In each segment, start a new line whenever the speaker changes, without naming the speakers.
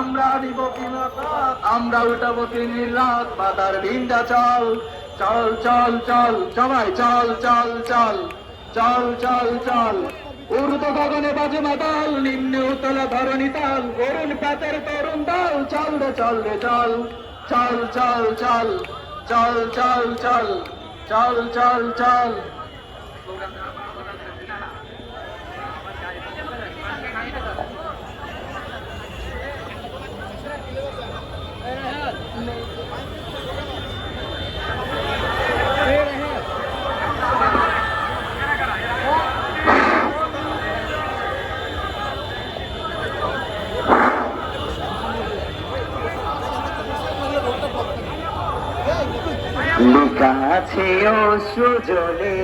আমরা দিব আমরা উঠাবো রাত বাতার ভিন্ডা চল চল চল চল সবাই চল চল চল চল চল চল ঊর্ধ্ব গগনে বাজে মাতাল নিম্নে উতলা ধরণী তাল করুণ পাতের তরুণ দল চল রে চল রে চল চল চল চল চল চল চল চল চল চল
লেখা আছে অশ্রুজলে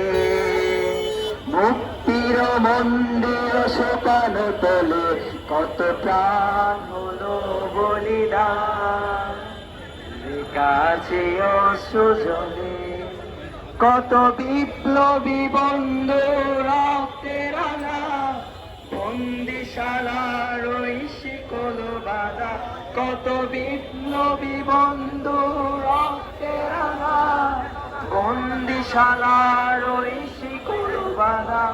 মুক্তির মন্দির শোকানো তলে কত প্রাণ হলো বলিদান। লেখা আছে অশ্রুজলে কত বিপ্লবী বন্ধু রক্তের আলা বন্দিশালার ওই শিকল বাধা কত বিপ্লবী বন্ধু রক্তের আলা বন্দিশালার ওই শিকল বাধা।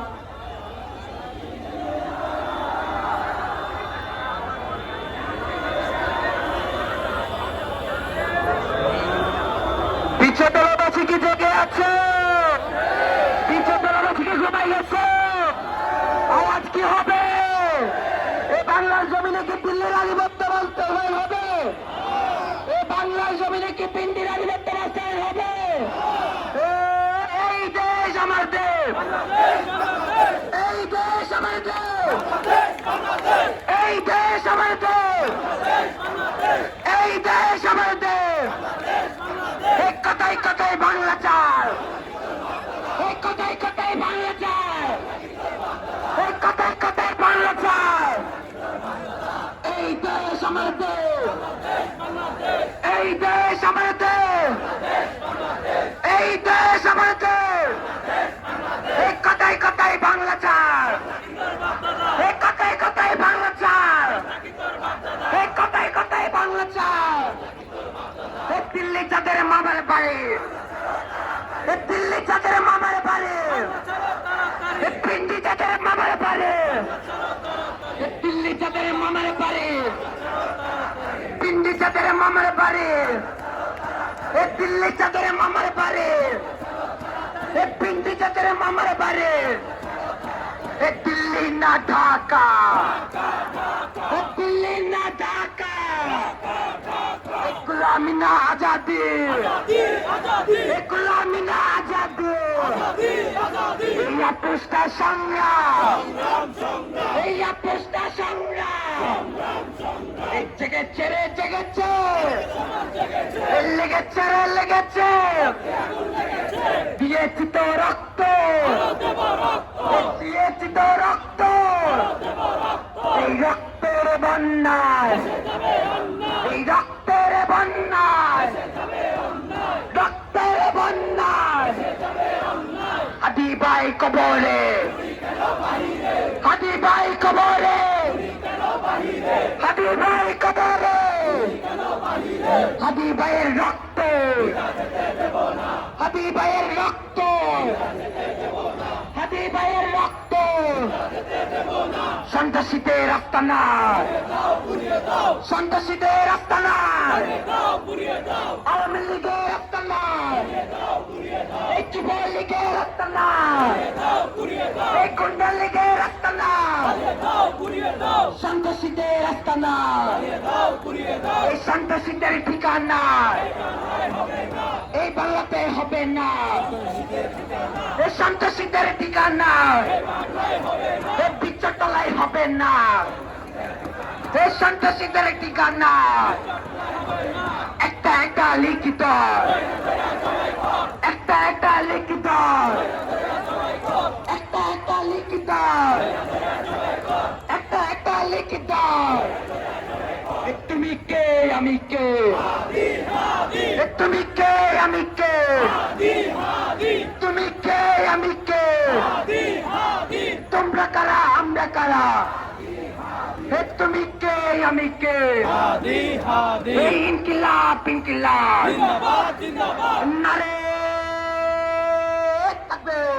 পিছে দলবাসী কি জেগে আছে? পিছে দলবাসী কি ঘুমাই গেছে? আওয়াজ কি হবে? এই বাংলার জমিনে কি দিল্লির আধিপত্য বাস্তবায়ন হবে? এই বাংলার জমিনে কি পিন্ডির আধিপত্য বাস্তবায়ন হবে? এই দেশ আমার দেশ, এই দেশ আমার দেশ, এই দেশ আমার দেশ, এই দেশ আমার দেশ। এক কথায় কথায় বাংলা চাই, এক কথায় কথায় বাংলা চাই, এক কথায় কথায় বাংলা চাই। এই দেশ আমার দেশ, এই দেশ আমার দেশ, এই দেশ আমার দেশ। এক কথায় কথায় বাংলা চাই, এক কথায় কথায় বাংলা চাই, এক কথায় কথায় বাংলা চাই। দিল্লি যাদের মামার বাড়ি, দিল্লি যাদের মামার বাড়ি, পিন্ডি যাদের মামার বাড়ি, দিল্লি যাদের মামার বাড়ি, পিন্ডি যাদের মামার বাড়ি, দিল্লি যাদের মামার বাড়ি, পিন্ডি যাদের মামার বাড়ি, দিল্লি না ঢাকা, দিল্লি না ঢাকা, गुलामी ना आजादी, गुलामी ना आजादी, ये पुष्टा संग्राम, ये पुष्टा संग्राम, एक जगह चले जगह चले, लगे चले, दिए चितो रक्तो, दिए चितो रक्तो, ये रक्तेर बन्नाय, ये रक्तेर বন্যায়, রক্তের বন্যায়, হাদি ভাই কবরে, হাদি ভাই কবরে, হাদি ভাই কবরে, হাদি ভাইয়ের রক্ত, হাদি ভাইয়ের রক্ত, হাদি ভাইয়ের রক্ত, সন্ত্রাসীদের আস্তানা, সন্ত্রাসীদের আস্তানা, আওয়ামী লীগের আস্তানা, এই যুবলীগের আস্তানা, এই গুন্ডা লীগের আস্তানা, সন্ত্রাসীদের আস্তানা, এই সন্ত্রাসীদের ঠিকানা এই বাংলাতে হবে না, এই সন্ত্রাসীদের ঠিকানা এই বিচতলায় হবে না, এই সন্ত্রাসীদের ঠিকানা একটা একটা লিখিত, একটা একটা লিখিত, একটা একটা লিখিত, একটা একটা লিখিত। তুমি কে আমি কে, তুমি কে আমি কে, তুমি কে আমি কে, তোমরা কারা আমরা কারা, তুমি কে আমি কে
হাদি হাদি
এই ইনকিলাব ইনকিলাব
জিন্দাবাদ জিন্দাবাদ
নারে তাকবীর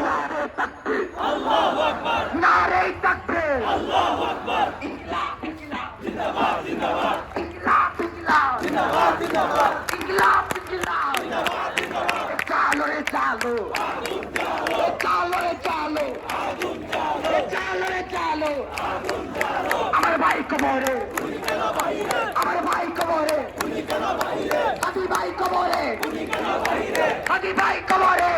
নারে তাকবীর
আল্লাহু আকবার
নারে তাকবীর
আল্লাহু আকবার
ইনকিলাব ইনকিলাব
জিন্দাবাদ জিন্দাবাদ
ইনকিলাব ইনকিলাব
জিন্দাবাদ জিন্দাবাদ
ইনকিলাব ইনকিলাব
জিন্দাবাদ জিন্দাবাদ
চালো রে চালো
আগুন জ্বালো
চালো রে চালো
আগুন জ্বালো
চালো রে চালো
আগুন জ্বালো
আমার ভাই কবরে
তুমি কেন বাইরে
আমার ভাই কবরে
তুমি কেন বাইরে
হাদি ভাই কবরে
তুমি কেন বাইরে
হাদি ভাই কবরে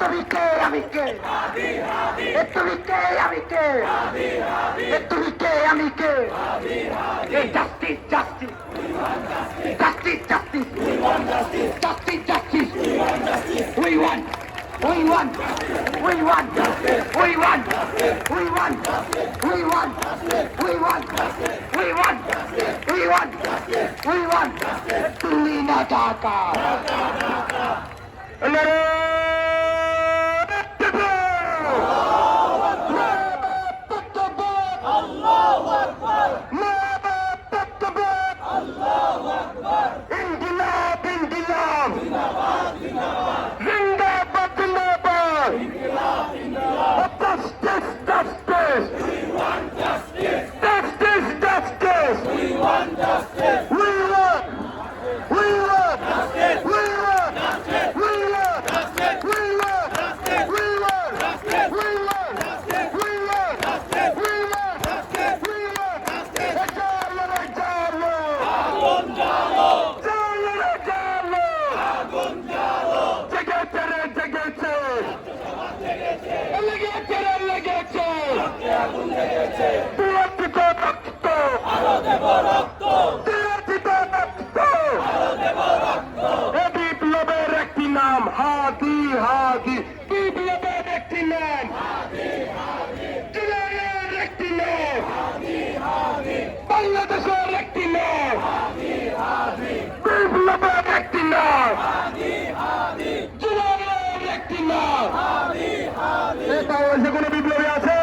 তুমি কে আমি কে
হাদি হাদি
তুমি কে আমি কে
হাদি হাদি
তুমি কে আমি কে
হাদি হাদি
এই justice justice justice justice
we want justice
justice justice
we want justice
we want we want we want we want we want we want we want we want we want we want তুমি না টাকা
Allahu Akbar Allahu Akbar
ইনকিলাব ইনকিলাব
জিন্দাবাদ জিন্দাবাদ
জিন্দাবাদ জিন্দাবাদ
ইনকিলাব ইনকিলাব
justice justice
we want justice
justice justice
we want justice
we want we want
justice
we want
justice
we want
justice
we want
justice
we want
justice
we want
justice
we want
justice
we want
justice
we want
justice
জালো রে জালো
আগুন জ্বালো
জালো রে জালো
আগুন জ্বালো
জেগেছে রে জেগেছে লেগেছে রে লেগেছে
আগুন লেগেছে
দিয়াচিত রক্ত
আরো দেব রক্ত
দিয়াচিত রক্ত
আরো দেব রক্ত
এ বিপ্লবের একটি নাম হাদি হাদি বিপ্লবের একটি নাম জুলাইয়ের একটি নাম বাংলাদেশের একটি নাম বিপ্লবের একটি নাম জুলাইয়ের একটি নাম এটা হয়েছে কোন বিপ্লবী আছে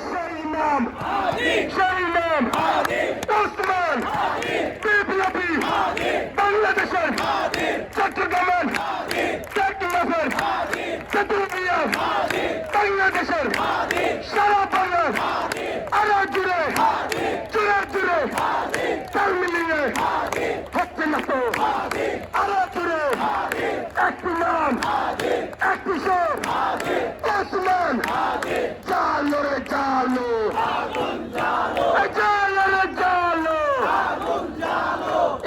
সেই নাম সেই নাম ওসমান বিপ্লবী বাংলাদেশের চট্টগ্রামের চট্টগ্রামের চট্টগ্রাম বাংলাদেশের সারা বাংলার আরো জুড়ে জুড়ে জুড়ে তাল মিলিয়ে হচ্ছে না তো আরো জুড়ে একটি নাম একটি সর ওসমান চালো রে চালো চালো রে চালো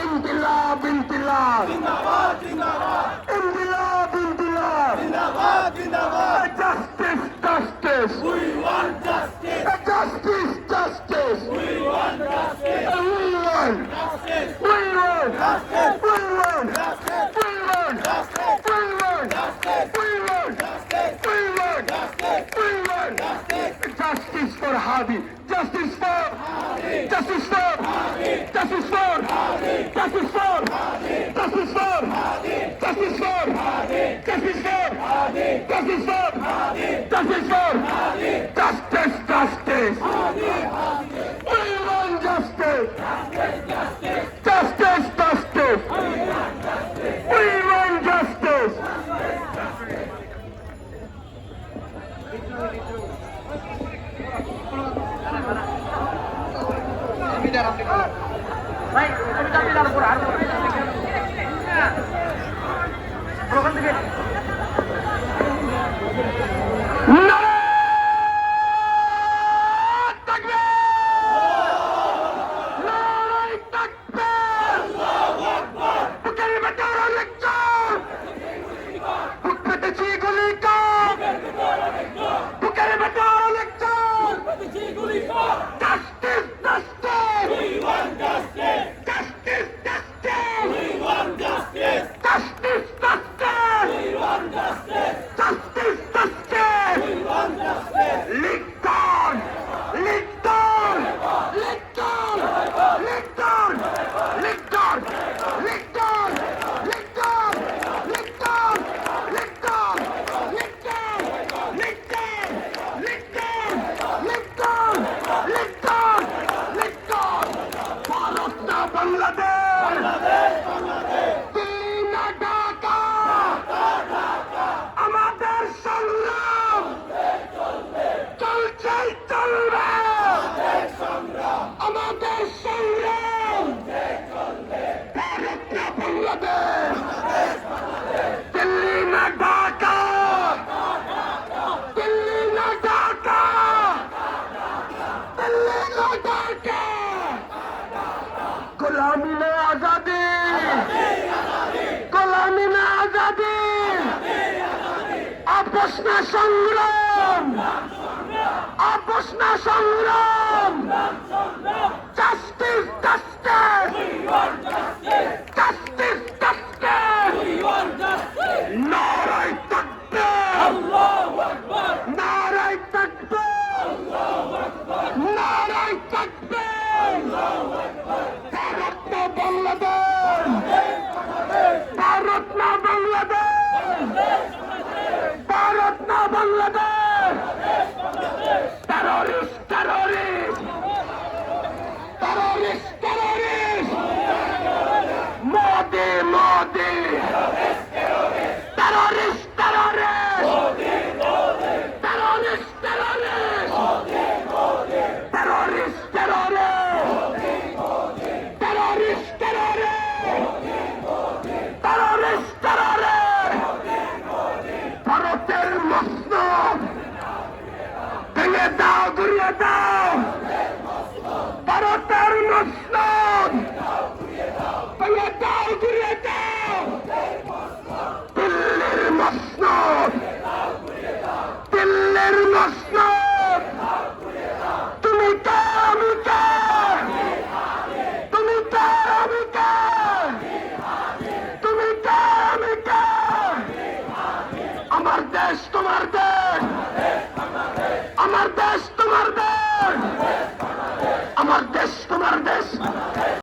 ইনকিলাব ইনকিলাব
জিন্দাবাদ জিন্দাবাদ
ইনকিলাব ইনকিলাব
জিন্দাবাদ জিন্দাবাদ
justice justice
we want justice
justice justice
we want justice
we want
justice
we want
justice
we want
justice
we want
justice
we want
justice
we want
justice
we want
justice
we want
justice
justice for Hadi justice for justice for justice for justice for justice for justice for justice for justice for justice for justice justice we want justice justice justice we want justice Justice! Justice!
we want justice
চাই চলবে আমাদের সংগ্রাম ভারত না বাংলাদেশ দিল্লি না ঢাকা দিল্লি না ঢাকা দিল্লি না ঢাকা গোলামি না আজাদি গোলামি না আজাদি আপোষ না সংগ্রাম আপোষ না সংগ্রাম জাস্টিস জাস্টিস জাস্টিস জাস্টিস নারায় তাকবীর নারায় তাকবীর নারায় তাকবীর ভারত না বাংলাদেশ ভারত না বাংলাদেশ ভারত না Bangladesh terrorist, terrorist, terrorist, terrorist, Modi, Modi, terrorist, terrorist, terrorist, terrorist, terrorist, terrorist, terrorist, terrorist, terrorist, ভারতের মসনদ ভেঙে দাও ঘুরিয়ে দাও ভারতের মসনদ ভেঙে দাও ঘুরিয়ে দাও দিল্লির মসনদ দিল্লির মসনদ তুমি কে আমি কে তুমি কে আমি কে তুমি কে আমি কে আমার দেশ তোমার দেশ আমার দেশ তোমার দেশ আমার দেশ তোমার দেশ